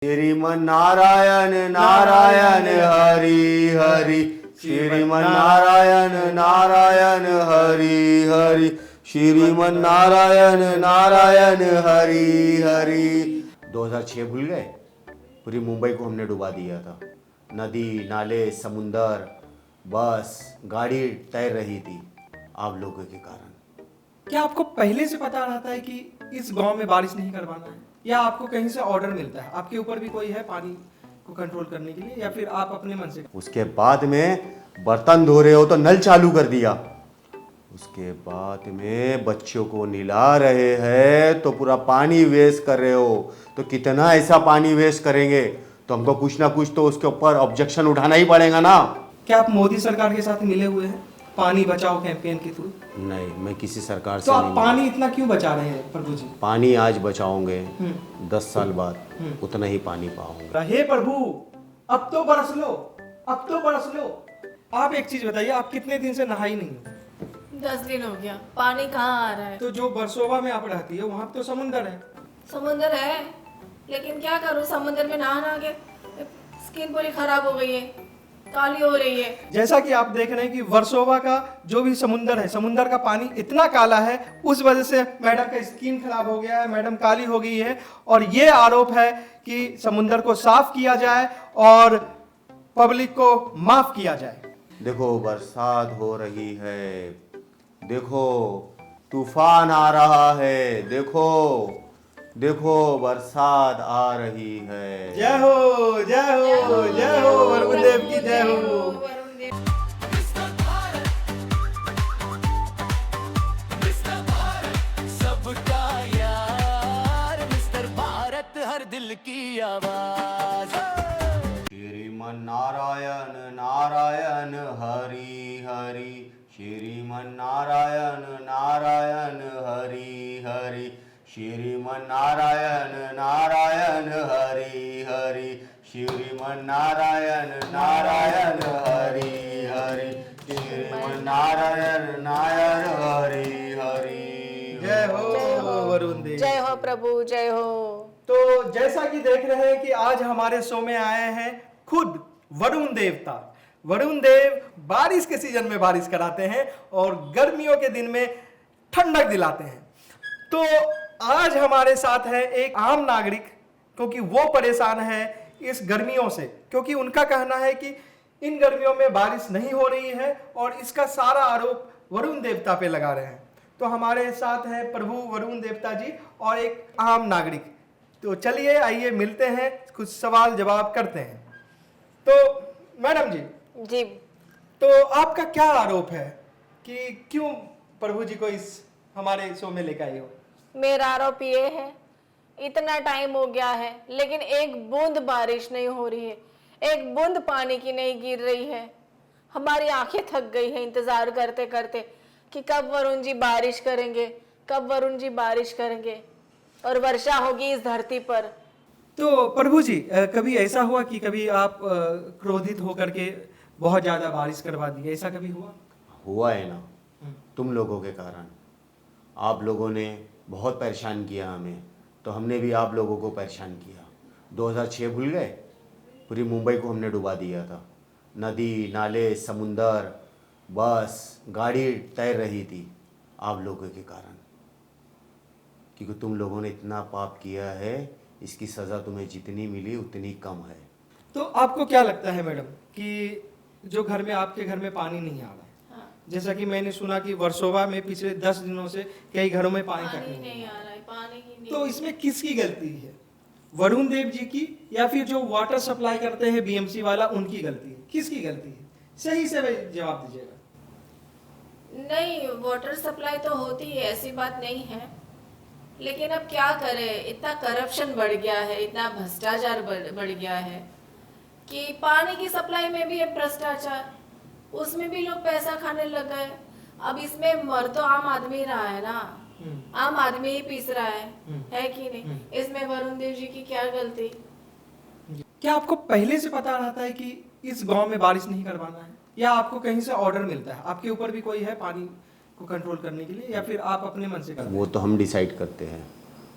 श्रीमन नारायण नारायण हरि हरि, श्रीमन नारायण नारायण हरि हरि, श्रीमन नारायण नारायण हरि हरि। 2006 भूल गए? पूरी मुंबई को हमने डुबा दिया था। नदी, नाले, समुंदर, बस, गाड़ी तैर रही थी आप लोगों के कारण। क्या आपको पहले से पता रहता है कि इस गांव में बारिश नहीं करवाना है, या आपको कहीं से ऑर्डर मिलता है? आपके ऊपर भी कोई है पानी को कंट्रोल करने के लिए, या फिर आप अपने मन से? उसके बाद में बर्तन धो रहे हो तो नल चालू कर दिया, उसके बाद में बच्चों को नहला रहे हैं तो पूरा पानी वेस्ट कर रहे हो। तो कितना ऐसा पानी वेस्ट करेंगे तो हमको कुछ ना कुछ तो उसके ऊपर ऑब्जेक्शन उठाना ही पड़ेगा ना। क्या आप मोदी सरकार के साथ मिले हुए हैं पानी बचाओ कैंपेन के थ्रू? नहीं, मैं किसी सरकार तो से आप नहीं। पानी इतना क्यों बचा रहे हैं प्रभु जी? पानी आज बचाओगे 10 साल बाद उतना ही पानी पाओगे। हे प्रभु, अब तो बरस लो, अब तो बरस लो। आप एक चीज बताइए, आप कितने दिन से नहाई नहीं हो? 10 दिन हो गया। पानी कहाँ आ रहा है? तो जो बरसोवा में आप रहती है वहां तो समुंदर है। समुंदर है, लेकिन क्या करूँ, समुंदर में नहा नहा के स्किन पूरी खराब हो गई है, काली हो रही है। जैसा कि आप देख रहे हैं कि वर्सोवा का जो भी समुंदर है, समुंदर का पानी इतना काला है, उस वजह से मैडम का स्किन खराब हो गया है, मैडम काली हो गई है। और ये आरोप है कि समुंदर को साफ किया जाए और पब्लिक को माफ किया जाए। देखो बरसात हो रही है, देखो तूफान आ रहा है, देखो देखो बरसात आ रही है। जय हो जय हो जय हो, वरुण देव की जय हो। वरुण देव। सबका यार मिस्टर भारत, हर दिल की आवाज। श्रीमन नारायण नारायण हरि हरि, श्रीमन नारायण नारायण हरि हरि, श्रीमन नारायण नारायण हरि हरि, श्रीमन नारायण नारायण हरि हरि, श्रीमन नारायण नारायण हरि हरि। जय हो वरुण देव। जय हो प्रभु, जय हो। तो जैसा कि देख रहे हैं कि आज हमारे शो में आए हैं खुद वरुण देवता। वरुण देव बारिश के सीजन में बारिश कराते हैं और गर्मियों के दिन में ठंडक दिलाते हैं। तो आज हमारे साथ है एक आम नागरिक, क्योंकि वो परेशान है इस गर्मियों से, क्योंकि उनका कहना है कि इन गर्मियों में बारिश नहीं हो रही है और इसका सारा आरोप वरुण देवता पे लगा रहे हैं। तो हमारे साथ है प्रभु वरुण देवता जी और एक आम नागरिक। तो चलिए आइए मिलते हैं, कुछ सवाल जवाब करते हैं। तो मैडम जी, तो आपका क्या आरोप है कि क्यों प्रभु जी को इस हमारे शो में लेकर आए हो? मेरा आरोप ये है, इतना टाइम हो गया है लेकिन एक बूंद बारिश नहीं हो रही है, एक बूंद पानी की नहीं गिर रही है। हमारी आंखें थक गई है इंतजार करते करते कि कब वरुण जी बारिश करेंगे, कब वरुण जी बारिश करेंगे और वर्षा होगी इस धरती पर। तो प्रभु जी, कभी ऐसा हुआ कि कभी आप क्रोधित होकर के बहुत ज्यादा बारिश करवा दी, ऐसा कभी हुआ? हुआ है ना, तुम लोगों के कारण। आप लोगों ने बहुत परेशान किया हमें, तो हमने भी आप लोगों को परेशान किया। 2006 भूल गए? पूरी मुंबई को हमने डुबा दिया था। नदी, नाले, समुंदर, बस, गाड़ी तैर रही थी आप लोगों के कारण, क्योंकि तुम लोगों ने इतना पाप किया है, इसकी सज़ा तुम्हें जितनी मिली उतनी कम है। तो आपको क्या लगता है मैडम कि जो घर में आपके घर में पानी नहीं आ रहा है, जैसा कि मैंने सुना कि वर्सोवा में पिछले 10 दिनों से कई घरों में पानी तक नहीं आ रहा है, पानी ही नहीं। तो इसमें किसकी गलती है, वरुण देव जी की या फिर जो वाटर सप्लाई करते हैं बीएमसी वाला, उनकी गलती है? किसकी गलती है? सही से जवाब दीजिएगा। नहीं, वाटर सप्लाई तो होती है, ऐसी बात नहीं है, लेकिन अब क्या करें, इतना करप्शन बढ़ गया है, इतना भ्रष्टाचार बढ़ गया है कि पानी की सप्लाई में भी है भ्रष्टाचार, उसमें भी लोग पैसा खाने लग गए। अब इसमें मर तो आम आदमी रहा है ना, आम आदमी ही पीस रहा है कि नहीं? इसमें वरुण देव जी की क्या गलती? क्या आपको पहले से पता रहता है कि इस गांव में बारिश नहीं करवाना है, या आपको कहीं से ऑर्डर मिलता है? आपके ऊपर भी कोई है पानी को कंट्रोल करने के लिए, या फिर आप अपने मन से करते हैं? वो तो हम डिसाइड करते हैं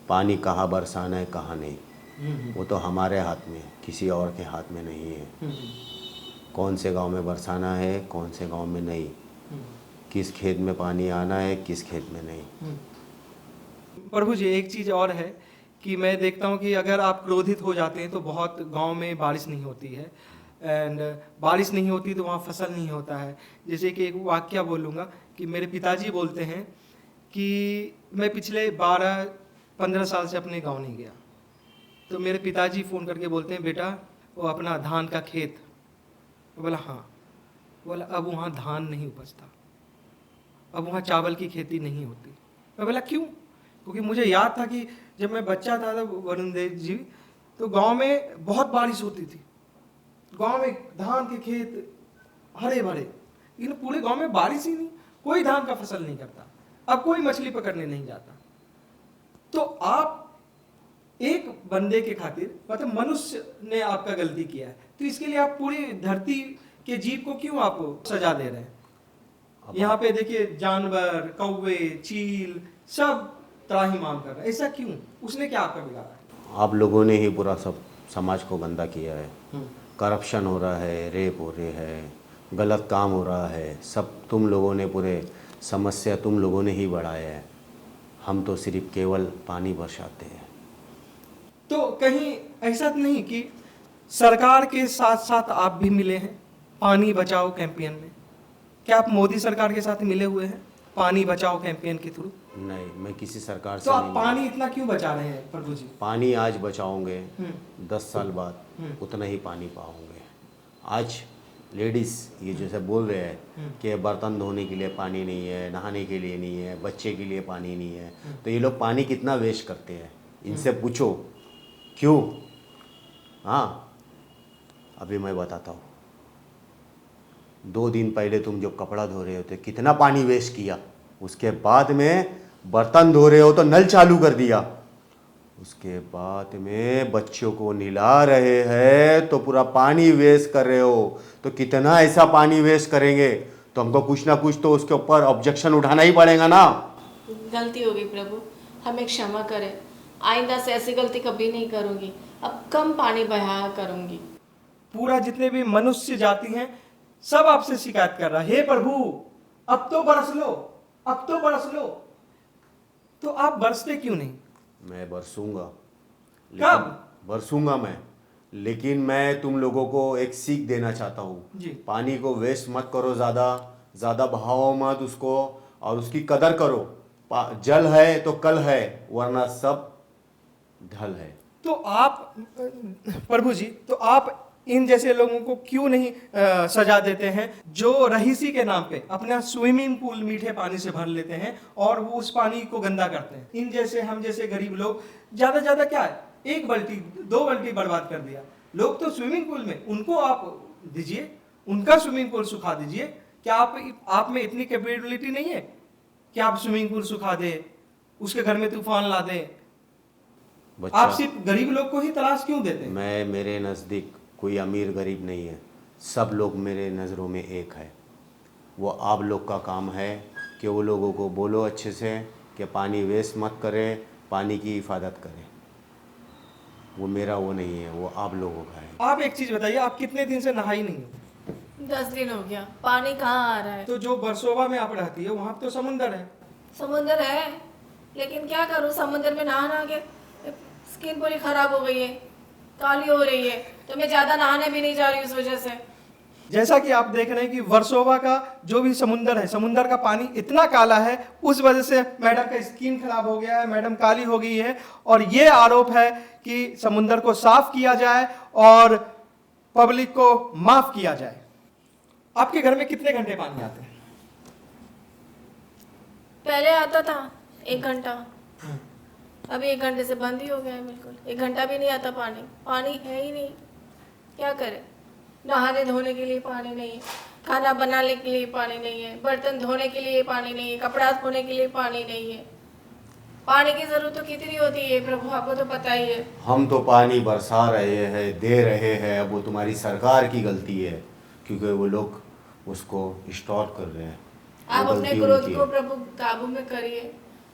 पानी कहाँ बरसाना है कहाँ नहीं। वो तो हमारे हाथ में है, किसी और के हाथ में नहीं है। कौन से गांव में बरसाना है, कौन से गांव में नहीं, किस खेत में पानी आना है, किस खेत में नहीं। प्रभु जी, एक चीज़ और है कि मैं देखता हूँ कि अगर आप क्रोधित हो जाते हैं तो बहुत गांव में बारिश नहीं होती है, एंड बारिश नहीं होती तो वहाँ फसल नहीं होता है। जैसे कि एक वाक्य बोलूँगा कि मेरे पिताजी बोलते हैं कि मैं पिछले 12-15 साल से अपने गांव नहीं गया, तो मेरे पिताजी फ़ोन करके बोलते हैं, बेटा वो अपना धान का खेत, बोला हाँ, बोला अब वहाँ धान नहीं उपजता, अब वहाँ चावल की खेती नहीं होती। मैं बोला क्यों? क्योंकि मुझे याद था कि जब मैं बच्चा था तब वरुण देव जी, तो गांव में बहुत बारिश होती थी, गांव में धान के खेत हरे भरे, लेकिन पूरे गांव में बारिश ही नहीं, कोई धान का फसल नहीं करता, अब कोई मछली पकड़ने नहीं जाता। तो आप एक बंदे के खातिर, मतलब मनुष्य ने आपका गलती किया है, तो इसके लिए आप पूरी धरती के जीव को क्यों आप सजा दे रहे हैं? यहाँ पे देखिए जानवर, कौवे, चील सब त्राहिमाम कर रहे हैं, ऐसा क्यों? उसने क्या आपका बिगाड़ा है? आप लोगों ने ही पूरा सब समाज को गंदा किया है। करप्शन हो रहा है, रेप हो रहे है, गलत काम हो रहा है, सब तुम लोगों ने, पूरे समस्या तुम लोगों ने ही बढ़ाया है। हम तो सिर्फ केवल पानी बरसाते हैं। तो कहीं ऐसा तो नहीं कि सरकार के साथ साथ आप भी मिले हैं पानी बचाओ कैंपेन में? क्या आप मोदी सरकार के साथ मिले हुए हैं पानी बचाओ कैंपेन के थ्रू? नहीं, मैं किसी सरकार से तो आप नहीं। पानी इतना क्यों बचा रहे हैं प्रभु जी? पानी आज बचाओगे, 10 साल बाद उतना ही पानी पाओगे। आज लेडीज़ ये जैसे बोल रहे हैं कि बर्तन धोने के लिए पानी नहीं है, नहाने के लिए नहीं है, बच्चे के लिए पानी नहीं है, तो ये लोग पानी कितना वेस्ट करते हैं, इनसे पूछो क्यों। हाँ, अभी मैं बताता हूँ। 2 दिन पहले तुम जो कपड़ा धो रहे होते कितना पानी वेस्ट किया, उसके बाद में बर्तन धो रहे हो तो नल चालू कर दिया, उसके बाद में बच्चों को नहला रहे हैं तो पूरा पानी वेस्ट कर रहे हो। तो कितना ऐसा पानी वेस्ट करेंगे तो हमको कुछ ना कुछ तो उसके ऊपर ऑब्जेक्शन उठाना ही पड़ेगा ना। गलती हो गई प्रभु, हमें क्षमा करें, आइंदा से ऐसी गलती कभी नहीं करूंगी, अब कम पानी बहाया करूंगी। पूरा जितने भी मनुष्य जाति हैं सब आपसे शिकायत कर रहा है, हे प्रभु अब तो बरस लो, अब तो बरस लो। तो आप बरसते क्यों नहीं? मैं बरसूंगा, कब? बरसूंगा मैं, लेकिन मैं तुम लोगों को एक सीख देना चाहता हूँ। जी। पानी को वेस्ट मत करो, ज़्यादा बहाओ मत उसको, और उसकी कदर करो। जल है तो कल है, वरना सब ढल है। तो आप प्रभु जी, तो आप इन जैसे लोगों को क्यों नहीं सजा देते हैं जो रहीसी के नाम पे अपना स्विमिंग पूल मीठे पानी से भर लेते हैं और वो उस पानी को गंदा करते हैं? इन जैसे हम जैसे गरीब लोग ज्यादा क्या है, 1 बाल्टी 2 बाल्टी बर्बाद कर दिया। लोग तो स्विमिंग पूल में, उनको आप दीजिए, उनका स्विमिंग पूल सुखा दीजिए। क्या आप में इतनी कैपेबिलिटी नहीं है कि आप स्विमिंग पूल सुखा दे, उसके घर में तूफान ला दे? आप सिर्फ गरीब लोग को ही तलाश क्यों देते हैं? मैं, मेरे नज़दीक कोई अमीर गरीब नहीं है, सब लोग मेरे नज़रों में एक है। वो आप लोग का काम है कि वो लोगों को बोलो अच्छे से कि पानी वेस्ट मत करें, पानी की हिफाजत करें। वो मेरा वो नहीं है, वो आप लोगों का है। आप एक चीज बताइए, आप कितने दिन से नहाई नहीं हो? 10 दिन हो गया, पानी कहाँ आ रहा है? तो जो बरसोवा में आप रहती है वहां तो समुंदर है। समुंदर है, लेकिन क्या करूँ, समुंदर में नहा नहा के स्किन पूरी खराब हो गई है, काली हो रही है, तो मैं ज्यादा नहाने भी नहीं जा रही उस वजह से। जैसा कि आप देख रहे हैं कि वर्सोवा का जो भी समुंदर है, समुंदर का पानी इतना काला है, उस वजह से मैडम का स्किन खराब हो गया है, मैडम काली हो गई है। और ये आरोप है कि समुंदर को साफ किया जाए और पब्लिक को माफ किया जाए। आपके घर में कितने घंटे पानी आते हैं? पहले आता था 1 घंटा, अभी 1 घंटे से बंद ही हो गया है, बिल्कुल 1 घंटा भी नहीं आता पानी। पानी है ही नहीं, क्या करें? नहाने धोने के लिए पानी नहीं है, खाना बनाने के लिए पानी नहीं है, बर्तन धोने के लिए पानी नहीं है, कपड़ा धोने के लिए पानी नहीं है। पानी की जरूरत तो कितनी होती है प्रभु, आपको तो पता ही है। हम तो पानी बरसा रहे हैं, दे रहे हैं, अब वो तुम्हारी सरकार की गलती है क्योंकि वो लोग उसको स्टोर कर रहे हैं। आप वो अपने गलती क्रोध उनकी को है। प्रभु काबू में करिए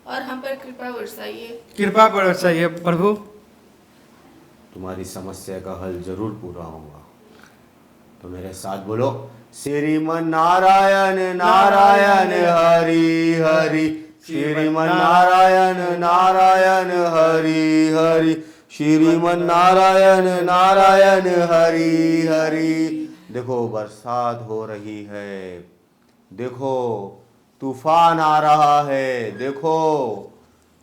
और हम पर कृपा बरसाइए। कृपा बरसाइए प्रभु। तुम्हारी समस्या का हल जरूर पूरा होगा। तो मेरे साथ बोलो, श्रीमन नारायण नारायण हरि हरि, श्रीमन नारायण नारायण हरि हरि, श्रीमन नारायण नारायण हरि हरि। देखो बरसात हो रही है, देखो तूफान आ रहा है, देखो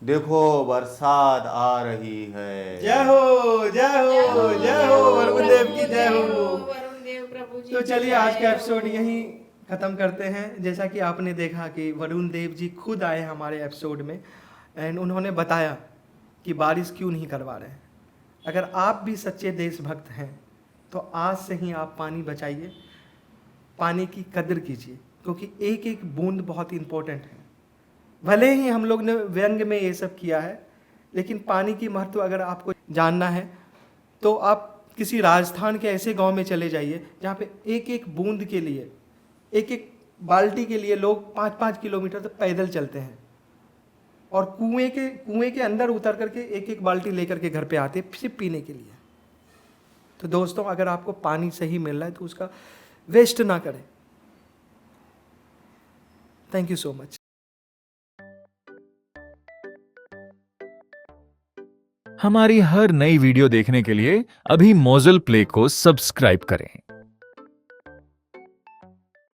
देखो बरसात आ रही है। जय हो जय हो जय हो वरुण देव की जय हो। वरुण देव प्रभु जी तो की चलिए जय। आज का एपिसोड यहीं खत्म करते हैं। जैसा कि आपने देखा कि वरुण देव जी खुद आए हमारे एपिसोड में एंड उन्होंने बताया कि बारिश क्यों नहीं करवा रहे हैं। अगर आप भी सच्चे देशभक्त हैं तो आज से ही आप पानी बचाइए, पानी की कदर कीजिए, क्योंकि एक एक बूंद बहुत इंपॉर्टेंट है। भले ही हम लोग ने व्यंग में ये सब किया है, लेकिन पानी की महत्व अगर आपको जानना है तो आप किसी राजस्थान के ऐसे गांव में चले जाइए जहाँ पे एक एक बूंद के लिए, एक एक बाल्टी के लिए लोग 5-5 किलोमीटर तक पैदल चलते हैं और कुएं के अंदर उतर करके एक एक बाल्टी लेकर के घर पे आते हैं सिर्फ पीने के लिए। तो दोस्तों, अगर आपको पानी सही मिल रहा है तो उसका वेस्ट ना करें। Thank you so much. हमारी हर नई वीडियो देखने के लिए अभी मोज़ल प्ले को सब्सक्राइब करें।